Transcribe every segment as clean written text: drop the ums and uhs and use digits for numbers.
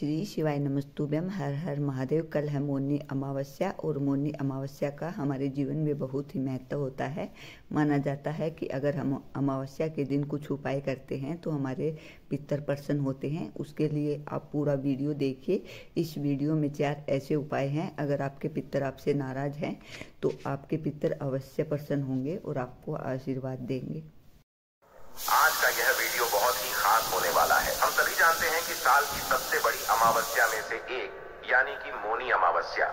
श्री शिवाय नमस्तुभ्यम। हर हर महादेव। कल है मौनी अमावस्या और मौनी अमावस्या का हमारे जीवन में बहुत ही महत्व होता है। माना जाता है कि अगर हम अमावस्या के दिन कुछ उपाय करते हैं तो हमारे पितर प्रसन्न होते हैं। उसके लिए आप पूरा वीडियो देखिए। इस वीडियो में 4 ऐसे उपाय हैं। अगर आपके पितर आपसे नाराज हैं तो आपके पितर अवश्य प्रसन्न होंगे और आपको आशीर्वाद देंगे। आज का यह वीडियो बहुत ही खास होने वाला है। हम सभी जानते हैं कि साल की सबसे बड़ी अमावस्या में से एक यानी कि मौनी अमावस्या।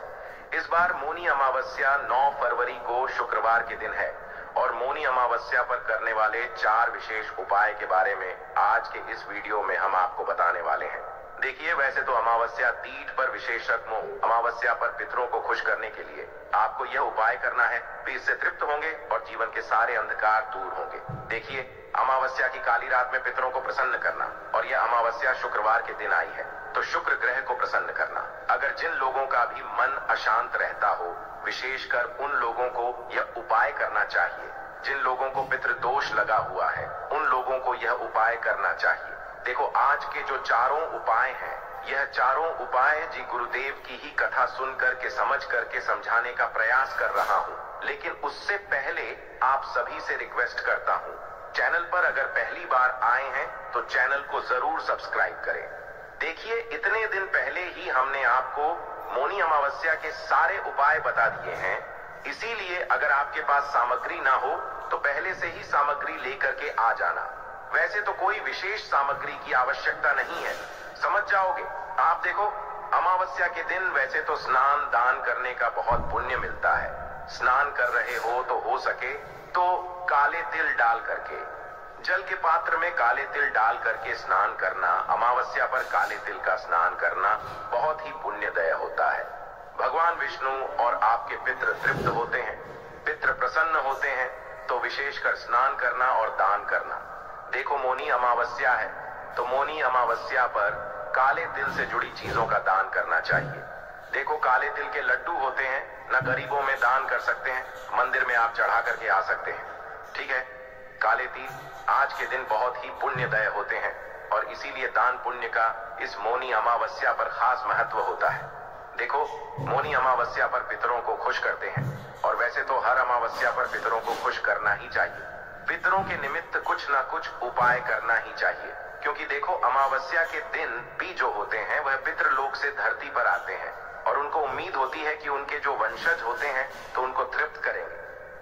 इस बार मौनी अमावस्या 9 फरवरी को शुक्रवार के दिन है और मौनी अमावस्या पर करने वाले 4 विशेष उपाय के बारे में आज के इस वीडियो में हम आपको बताने वाले हैं। देखिए, वैसे तो अमावस्या तीज पर विशेषज्ञों अमावस्या पर पितरों को खुश करने के लिए आपको यह उपाय करना है तो इससे तृप्त होंगे और जीवन के सारे अंधकार दूर होंगे। देखिए, अमावस्या की काली रात में पितरों को प्रसन्न करना और यह अमावस्या शुक्रवार के दिन आई है तो शुक्र ग्रह को प्रसन्न करना। अगर जिन लोगों का भी मन अशांत रहता हो, विशेषकर उन लोगों को यह उपाय करना चाहिए। जिन लोगों को पितृदोष लगा हुआ है उन लोगों को यह उपाय करना चाहिए। देखो, आज के जो 4 उपाय हैं, यह 4 उपाय जी गुरुदेव की ही कथा सुन करके समझ करके समझाने का प्रयास कर रहा हूँ। लेकिन उससे पहले आप सभी से रिक्वेस्ट करता हूँ, चैनल पर अगर पहली बार आए हैं तो चैनल को जरूर सब्सक्राइब करें। देखिए, इतने दिन पहले ही हमने आपको मौनी अमावस्या के सारे उपाय बता दिए हैं। इसीलिए अगर आपके पास सामग्री ना हो तो पहले से ही सामग्री लेकर के आ जाना। वैसे तो कोई विशेष सामग्री की आवश्यकता नहीं है, समझ जाओगे आप। देखो, अमावस्या के दिन वैसे तो स्नान दान करने का बहुत पुण्य मिलता है। स्नान कर रहे हो सके तो काले तिल डाल करके, जल के पात्र में काले तिल डाल करके स्नान करना, अमावस्या पर काले तिल का स्नान करना बहुत ही पुण्यदय होता है। भगवान विष्णु और आपके पितृ तृप्त होते हैं, पितृ प्रसन्न होते हैं तो विशेषकर स्नान करना और दान करना। देखो, मौनी अमावस्या है तो मौनी अमावस्या पर काले तिल से जुड़ी चीजों का दान करना चाहिए। देखो, काले तिल के लड्डू होते हैं ना, गरीबों में दान कर सकते हैं, मंदिर में आप चढ़ा करके आ सकते हैं। ठीक है, काले तिल आज के दिन बहुत ही पुण्यदय होते हैं और इसीलिए दान पुण्य का इस मौनी अमावस्या पर खास महत्व होता है। देखो, मौनी अमावस्या पर पितरों को खुश करते हैं और वैसे तो हर अमावस्या पर पितरों को खुश करना ही चाहिए। पितरों के निमित्त कुछ ना कुछ उपाय करना ही चाहिए, क्योंकि देखो, अमावस्या के दिन भी जो होते हैं वह पितृलोक से धरती पर आते हैं और उनको उम्मीद होती है कि उनके जो वंशज होते हैं तो उनको तृप्त करेंगे।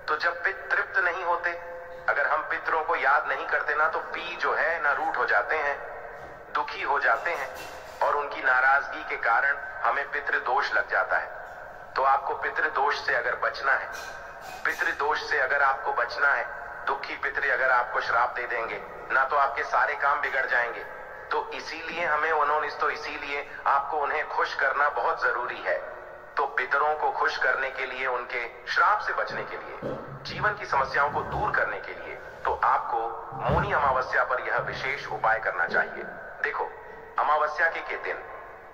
तो जब पितृ तृप्त नहीं होते, अगर हम पितरों को याद नहीं करते ना, तो पी जो है ना रूठ हो जाते हैं, दुखी हो जाते हैं और उनकी नाराजगी के कारण हमें पितृदोष लग जाता है। तो आपको पितृदोष से अगर बचना है, पितृदोष से अगर आपको बचना है, दुखी पितृ अगर आपको श्राप दे देंगे ना तो आपके सारे काम बिगड़ जाएंगे। तो इसीलिए इसीलिए आपको उन्हें खुश करना बहुत जरूरी है। तो पितरों को खुश करने के लिए, उनके श्राप से बचने के लिए, जीवन की समस्याओं को दूर करने के लिए तो आपको मौनी अमावस्या पर यह विशेष उपाय करना चाहिए। देखो, अमावस्या के दिन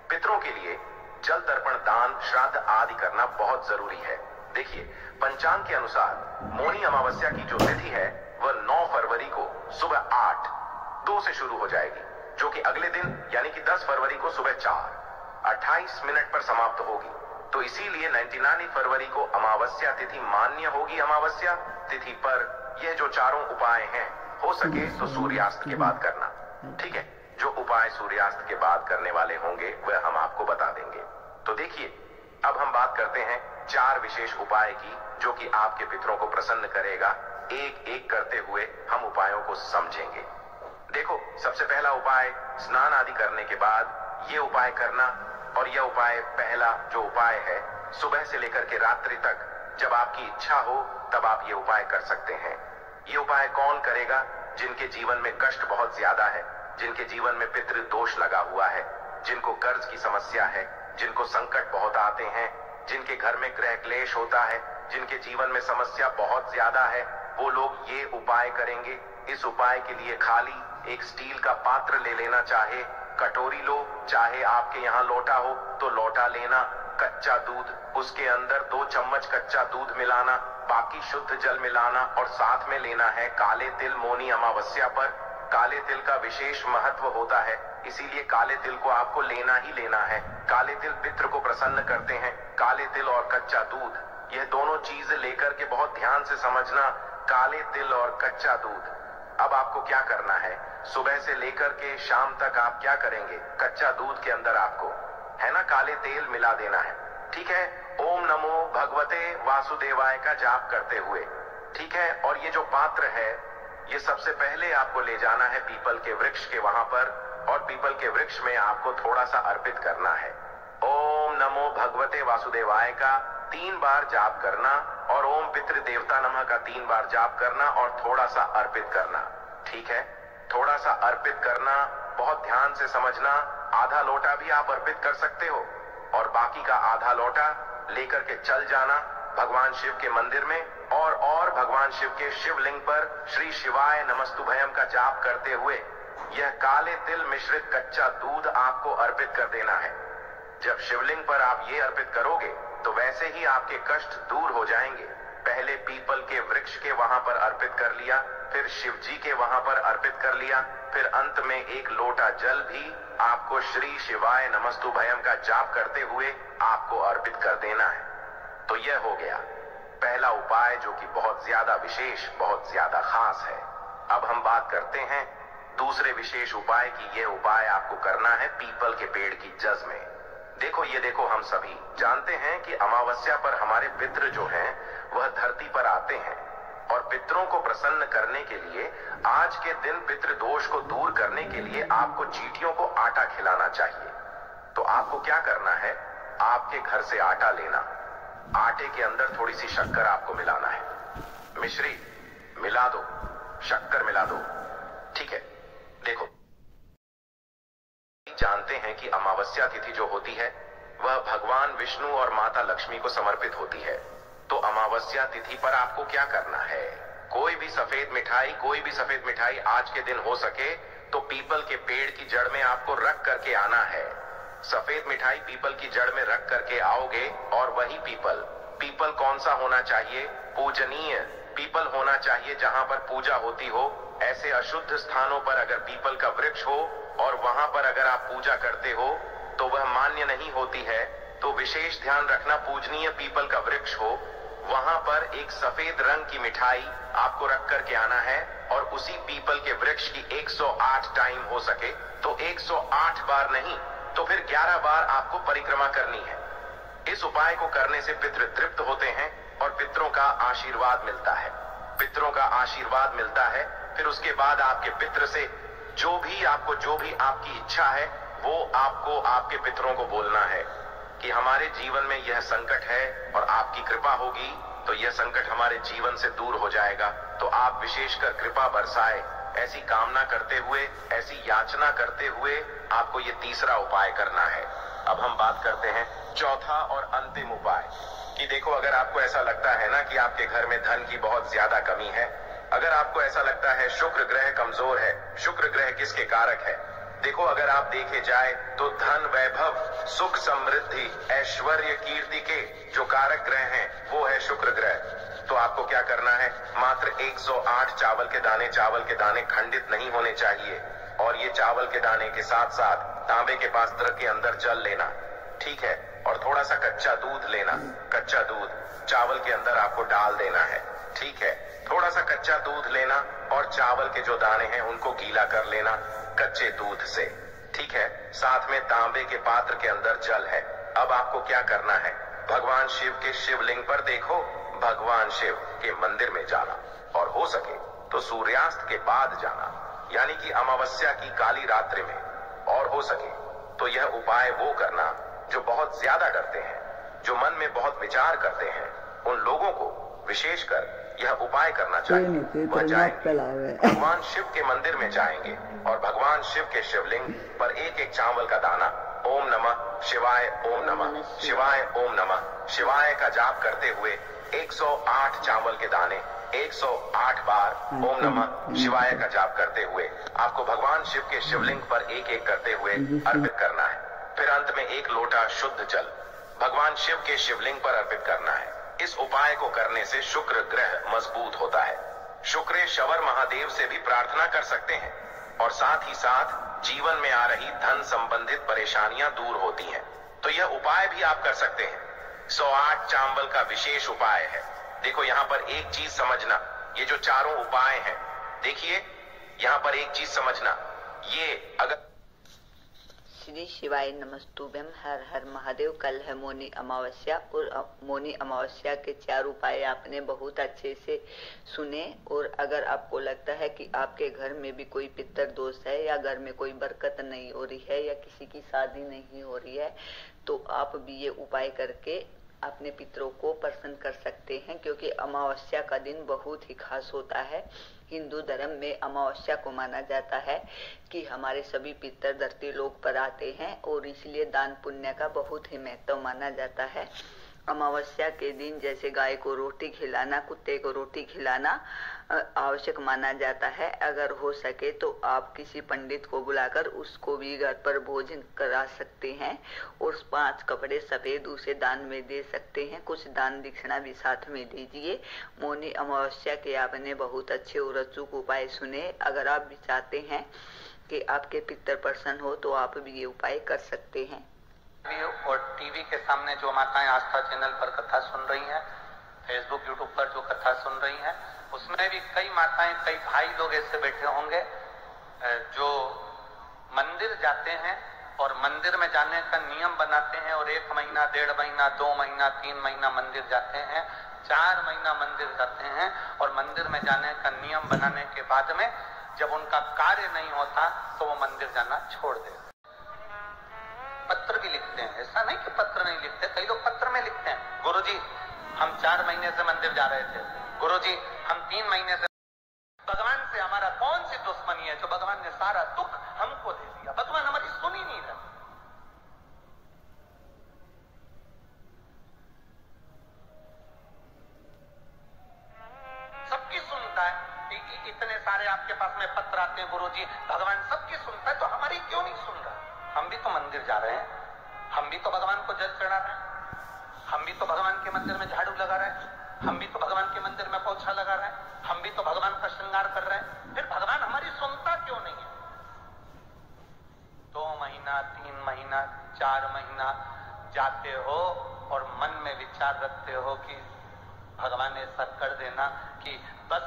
पितरों के लिए जल तर्पण, दान, श्राद्ध आदि करना बहुत जरूरी है। देखिए, पंचांग के अनुसार मौनी अमावस्या की जो तिथि है वह 9 फरवरी को सुबह 8:02 से शुरू हो जाएगी, जो कि अगले दिन यानी कि 10 फरवरी को सुबह 4:28 पर समाप्त होगी। तो इसीलिए 19 फरवरी को अमावस्या तिथि मान्य होगी। अमावस्या तिथि पर यह जो 4 उपाय हैं, हो सके तो सूर्यास्त के बाद करना। ठीक है, जो उपाय सूर्यास्त के बाद करने वाले होंगे वह हम आपको बता देंगे। तो देखिए, अब हम बात करते हैं 4 विशेष उपाय की, जो कि आपके पितरों को प्रसन्न करेगा। एक एक करते हुए हम उपायों को समझेंगे। देखो, सबसे पहला उपाय, स्नान आदि करने के बाद ये उपाय करना। और यह उपाय, पहला जो उपाय है, सुबह से लेकर के रात्रि तक जब आपकी इच्छा हो तब आप ये उपाय कर सकते हैं। ये उपाय कौन करेगा? जिनके जीवन में कष्ट बहुत ज्यादा है, जिनके जीवन में पितृ दोष लगा हुआ है, जिनको कर्ज की समस्या है, जिनको संकट बहुत आते हैं, जिनके घर में गृह क्लेश होता है, जिनके जीवन में समस्या बहुत ज्यादा है, वो लोग ये उपाय करेंगे। इस उपाय के लिए खाली एक स्टील का पात्र ले लेना, चाहे कटोरी लो, चाहे आपके यहाँ लोटा हो तो लोटा लेना, कच्चा दूध, उसके अंदर 2 चम्मच कच्चा दूध मिलाना, बाकी शुद्ध जल मिलाना और साथ में लेना है काले तिल। मौनी अमावस्या पर काले तिल का विशेष महत्व होता है। इसीलिए काले तिल को आपको लेना ही लेना है। काले तिल पितृ को प्रसन्न करते हैं। काले तिल और कच्चा दूध, यह दोनों चीज लेकर के बहुत ध्यान से समझना। काले तिल और कच्चा दूध। अब आपको क्या करना है, सुबह से लेकर के शाम तक आप क्या करेंगे, कच्चा दूध के अंदर आपको है ना काले तेल मिला देना है। ठीक है, ओम नमो भगवते वासुदेवाय का जाप करते हुए। ठीक है, और ये जो पात्र है ये सबसे पहले आपको ले जाना है पीपल के वृक्ष के वहां पर, और पीपल के वृक्ष में आपको थोड़ा सा अर्पित करना है। ओम नमो भगवते वासुदेवाय का 3 बार जाप करना, और ओम पितृ देवता नमः का 3 बार जाप करना, और थोड़ा सा अर्पित करना। ठीक है, थोड़ा सा अर्पित करना, बहुत ध्यान से समझना। आधा लोटा भी आप अर्पित कर सकते हो, और बाकी का आधा लोटा लेकर के चल जाना भगवान शिव के मंदिर में, और भगवान शिव के शिवलिंग पर श्री शिवाय नमस्तुभयम का जाप करते हुए यह काले तिल मिश्रित कच्चा दूध आपको अर्पित कर देना है। जब शिवलिंग पर आप ये अर्पित करोगे तो वैसे ही आपके कष्ट दूर हो जाएंगे। पहले पीपल के वृक्ष के वहां पर अर्पित कर लिया, फिर शिव जी के वहां पर अर्पित कर लिया, फिर अंत में 1 लोटा जल भी आपको श्री शिवाय नमस्तुभयम का जाप करते हुए आपको अर्पित कर देना है। तो यह हो गया पहला उपाय, जो कि बहुत ज्यादा विशेष, बहुत ज्यादा खास है। अब हम बात करते हैं दूसरे विशेष उपाय की। यह उपाय आपको करना है पीपल के पेड़ की जड़ में। देखो, ये देखो, हम सभी जानते हैं कि अमावस्या पर हमारे पितृ जो हैं वह धरती पर आते हैं, और पितरों को प्रसन्न करने के लिए आज के दिन पितृ दोष को दूर करने के लिए आपको चींटियों को आटा खिलाना चाहिए। तो आपको क्या करना है, आपके घर से आटा लेना, आटे के अंदर थोड़ी सी शक्कर आपको मिलाना है। मिश्री मिला दो, शक्कर मिला दो। ठीक है, देखो, जानते हैं कि अमावस्या तिथि जो होती है वह भगवान विष्णु और माता लक्ष्मी को समर्पित होती है। तो अमावस्या तिथि पर आपको क्या करना है, कोई भी सफेद मिठाई आज के दिन हो सके तो पीपल के पेड़ की जड़ में आपको रख करके आना है। सफेद मिठाई पीपल की जड़ में रख करके आओगे, और वही पीपल कौन सा होना चाहिए, पूजनीय पीपल होना चाहिए, जहां पर पूजा होती हो। ऐसे अशुद्ध स्थानों पर अगर पीपल का वृक्ष हो और वहां पर अगर आप पूजा करते हो तो वह मान्य नहीं होती है। तो विशेष ध्यान रखना, पूजनीय पीपल का वृक्ष हो, वहां पर एक सफेद रंग की मिठाई आपको रख करके आना है, और उसी पीपल के वृक्ष की 108 टाइम हो सके तो 108 बार नहीं तो फिर 11 बार आपको परिक्रमा करनी है। इस उपाय को करने से पितृ तृप्त होते हैं और पितरों का आशीर्वाद मिलता है। पितरों का आशीर्वाद मिलता है, फिर उसके बाद आपके पितृ से जो भी आपकी इच्छा है वो आपको आपके पितरों को बोलना है कि हमारे जीवन में यह संकट है और आपकी कृपा होगी तो यह संकट हमारे जीवन से दूर हो जाएगा। तो आप विशेषकर कृपा बरसाए, ऐसी कामना करते हुए, ऐसी याचना करते हुए आपको ये तीसरा उपाय करना है। अब हम बात करते हैं चौथा और अंतिम उपाय कि देखो, अगर आपको ऐसा लगता है ना कि आपके घर में धन की बहुत ज्यादा कमी है, अगर आपको ऐसा लगता है शुक्र ग्रह कमजोर है, शुक्र ग्रह किसके कारक है? देखो, अगर आप देखे जाए तो धन, वैभव, सुख, समृद्धि, ऐश्वर्य, कीर्ति के जो कारक ग्रह हैं वो है शुक्र ग्रह। तो आपको क्या करना है, मात्र 108 चावल के दाने खंडित नहीं होने चाहिए, और ये चावल के दाने के साथ साथ तांबे के पात्र के अंदर जल लेना, ठीक है, और थोड़ा सा कच्चा दूध लेना। कच्चा दूध चावल के अंदर आपको डाल देना है, ठीक है। थोड़ा सा कच्चा दूध लेना और चावल के जो दाने हैं उनको गीला कर लेना कच्चे दूध से, ठीक है। साथ में तांबे के पात्र के अंदर जल है। अब आपको क्या करना है, भगवान शिव के शिवलिंग पर देखो, भगवान शिव के मंदिर में जाना, और हो सके तो सूर्यास्त के बाद जाना, यानी कि अमावस्या की काली रात्रि में, और हो सके तो यह उपाय वो करना जो बहुत ज्यादा डरते हैं, जो मन में बहुत विचार करते हैं, उन लोगों को विशेषकर यह उपाय करना चाहिए। वह जाएंगे, भगवान शिव के मंदिर में जाएंगे और भगवान शिव के शिवलिंग पर एक एक चावल का दाना ओम नमः शिवाय, ओम नमः शिवाय, ओम नमः शिवाय का जाप करते हुए 108 चावल के दाने 108 बार ओम नमः शिवाय का जाप करते हुए आपको भगवान शिव के शिवलिंग पर एक एक करते हुए अर्पित करना है। फिर अंत में 1 लोटा शुद्ध जल भगवान शिव के शिवलिंग पर अर्पित करना है। इस उपाय को करने से शुक्र ग्रह मजबूत होता है। शुक्रेश्वर महादेव से भी प्रार्थना कर सकते हैं और साथ ही साथ जीवन में आ रही धन संबंधित परेशानियां दूर होती हैं। तो यह उपाय भी आप कर सकते हैं। 108 चांवल का विशेष उपाय है। देखो यहाँ पर एक चीज समझना, ये जो चारों उपाय हैं, देखिए यहाँ पर एक चीज समझना, ये अगर श्री शिवाय नमस्तुभ्यम, हर हर महादेव। कल है मौनी अमावस्या और मौनी अमावस्या के 4 उपाय आपने बहुत अच्छे से सुने। और अगर आपको लगता है कि आपके घर में भी कोई पितर दोष है या घर में कोई बरकत नहीं हो रही है या किसी की शादी नहीं हो रही है, तो आप भी ये उपाय करके अपने पितरों को प्रसन्न कर सकते हैं, क्योंकि अमावस्या का दिन बहुत ही खास होता है। हिंदू धर्म में अमावस्या को माना जाता है कि हमारे सभी पितर धरती लोक पर आते हैं और इसलिए दान पुण्य का बहुत ही महत्व माना जाता है। अमावस्या के दिन जैसे गाय को रोटी खिलाना, कुत्ते को रोटी खिलाना आवश्यक माना जाता है। अगर हो सके तो आप किसी पंडित को बुलाकर उसको भी घर पर भोजन करा सकते हैं और 5 कपड़े सफेद उसे दान में दे सकते हैं। कुछ दान दक्षिणा भी साथ में दीजिए। मौनी अमावस्या के आपने बहुत अच्छे और अचूक उपाय सुने। अगर आप भी चाहते हैं कि आपके पितर प्रसन्न हो तो आप भी ये उपाय कर सकते हैं। और टीवी के सामने जो माताएं आस्था चैनल पर कथा सुन रही हैं, फेसबुक यूट्यूब पर जो कथा सुन रही हैं, उसमें भी कई माताएं, कई भाई लोग ऐसे बैठे होंगे जो मंदिर जाते हैं और मंदिर में जाने का नियम बनाते हैं और 1 महीना, 1.5 महीना, 2 महीना, 3 महीना मंदिर जाते हैं, 4 महीना मंदिर जाते हैं और मंदिर में जाने का नियम बनाने के बाद में जब उनका कार्य नहीं होता तो वो मंदिर जाना छोड़ देते। पत्र भी लिखते हैं, ऐसा नहीं कि पत्र नहीं लिखते, कई लोग पत्र में लिखते हैं, गुरुजी हम 4 महीने से मंदिर जा रहे थे, गुरुजी हम 3 महीने से। भगवान से हमारा कौन सी दुश्मनी है जो भगवान ने सारा दुख हमको दे दिया? भगवान हमारी सुन ही नहीं रहा। सबकी सुनता है। इतने सारे आपके पास में पत्र आते हैं, गुरुजी भगवान सबकी सुनता है तो हमारी क्यों नहीं सुन रहा? हम भी तो मंदिर जा रहे हैं, हम भी तो भगवान को जल चढ़ा रहे हैं, हम भी तो भगवान के मंदिर में झाड़ू लगा रहे हैं, हम भी तो भगवान के मंदिर में पोछा लगा रहे हैं, हम भी तो भगवान का श्रृंगार कर रहे हैं। फिर भगवान हमारी सुनता क्यों नहीं है? 2 महीना, 3 महीना, 4 महीना जाते हो और मन में विचार रखते हो कि भगवान ऐसा कर देना कि बस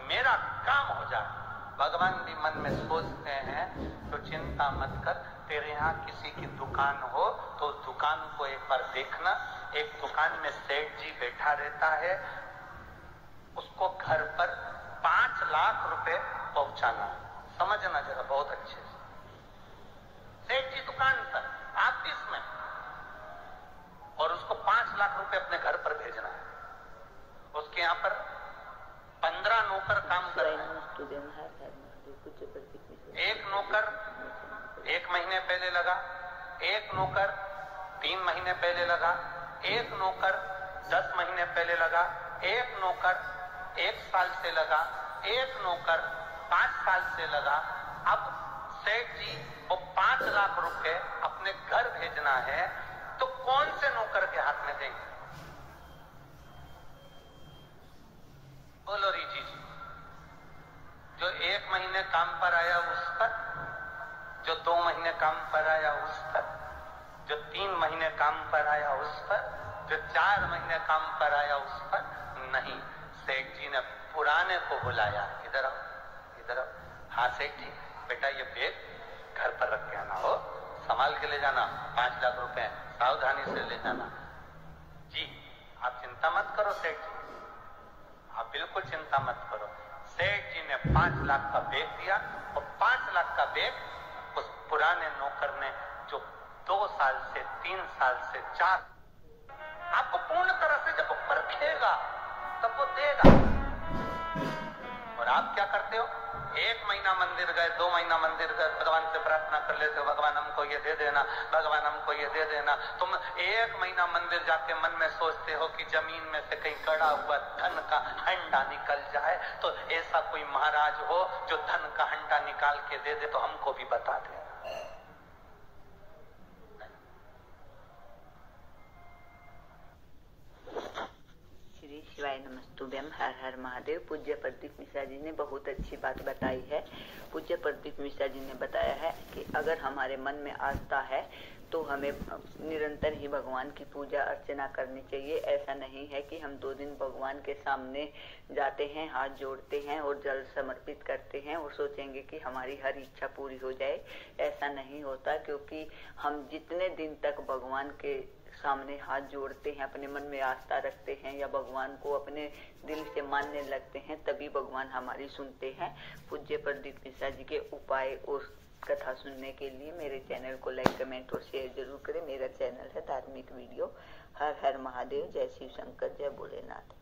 मेरा काम हो जाए। भगवान भी मन में सोचते हैं तो चिंता मत कर, तेरे यहाँ किसी की दुकान हो तो उस दुकान को एक बार देखना। एक दुकान में सेठ जी बैठा रहता है, उसको घर पर 5 लाख रुपए पहुंचाना। समझना जरा बहुत अच्छे से। सेठ जी दुकान पर, ऑफिस में, और उसको 5 लाख रुपए अपने घर पर भेजना है। उसके यहाँ पर 15 नौकर काम कर रहे हैं। एक नौकर 1 महीने पहले लगा, एक नौकर 3 महीने पहले लगा, एक नौकर 10 महीने पहले लगा, एक नौकर 1 साल से लगा, एक नौकर 5 साल से लगा। अब सेठ जी वो 5 लाख रुपए अपने घर भेजना है तो कौन से नौकर के हाथ में देंगे? बोलो रीजी जी। जो 1 महीने काम पर आया उस पर, जो 2 महीने काम पर आया उस पर, जो 3 महीने काम पर आया उस पर, जो 4 महीने काम पर आया उस पर नहीं। सेठ जी ने पुराने को बुलाया, इधर आओ, इधर आओ। हाँ सेठ जी, बेटा ये बैग घर पर रख के आना, हो संभाल के ले जाना, 5 लाख रुपए सावधानी से ले जाना। जी आप चिंता मत करो सेठ जी, आप बिल्कुल चिंता मत करो। सेठ जी ने 5 लाख का बैग दिया और 5 लाख का बैग उस पुराने नौकर ने, जो 2 साल से 3 साल से 4, आपको पूर्ण तरह से जब परखेगा तब वो देगा। और आप क्या करते हो? 1 महीना मंदिर गए, 2 महीना मंदिर गए, भगवान से प्रार्थना कर लेते हो, भगवान हमको ये दे देना, भगवान हमको ये दे देना। तुम 1 महीना मंदिर जाके मन में सोचते हो कि जमीन में से कहीं गड़ा हुआ धन का हंडा निकल जाए, तो ऐसा कोई महाराज हो जो धन का हंडा निकाल के दे दे तो हमको भी बता दे। श्री शिवाय नमस्तुभ्यम। स्वयं हर हर महादेव। पूज्य प्रदीप मिश्रा जी ने बहुत अच्छी बात बताई है। पूज्य प्रदीप मिश्रा जी ने बताया है कि अगर हमारे मन में आस्था है तो हमें निरंतर ही भगवान की पूजा अर्चना करनी चाहिए। ऐसा नहीं है कि हम 2 दिन भगवान के सामने जाते हैं, हाथ जोड़ते हैं और जल समर्पित करते हैं और सोचेंगे कि हमारी हर इच्छा पूरी हो जाए। ऐसा नहीं होता, क्योंकि हम जितने दिन तक भगवान के सामने हाथ जोड़ते हैं, अपने मन में आस्था रखते हैं या भगवान को अपने दिल से मानने लगते हैं, तभी भगवान हमारी सुनते हैं। पूज्य प्रदीप मिश्रा जी के उपाय और कथा सुनने के लिए मेरे चैनल को लाइक, कमेंट और शेयर जरूर करें। मेरा चैनल है धार्मिक वीडियो। हर हर महादेव। जय शिव शंकर, जय भोलेनाथ।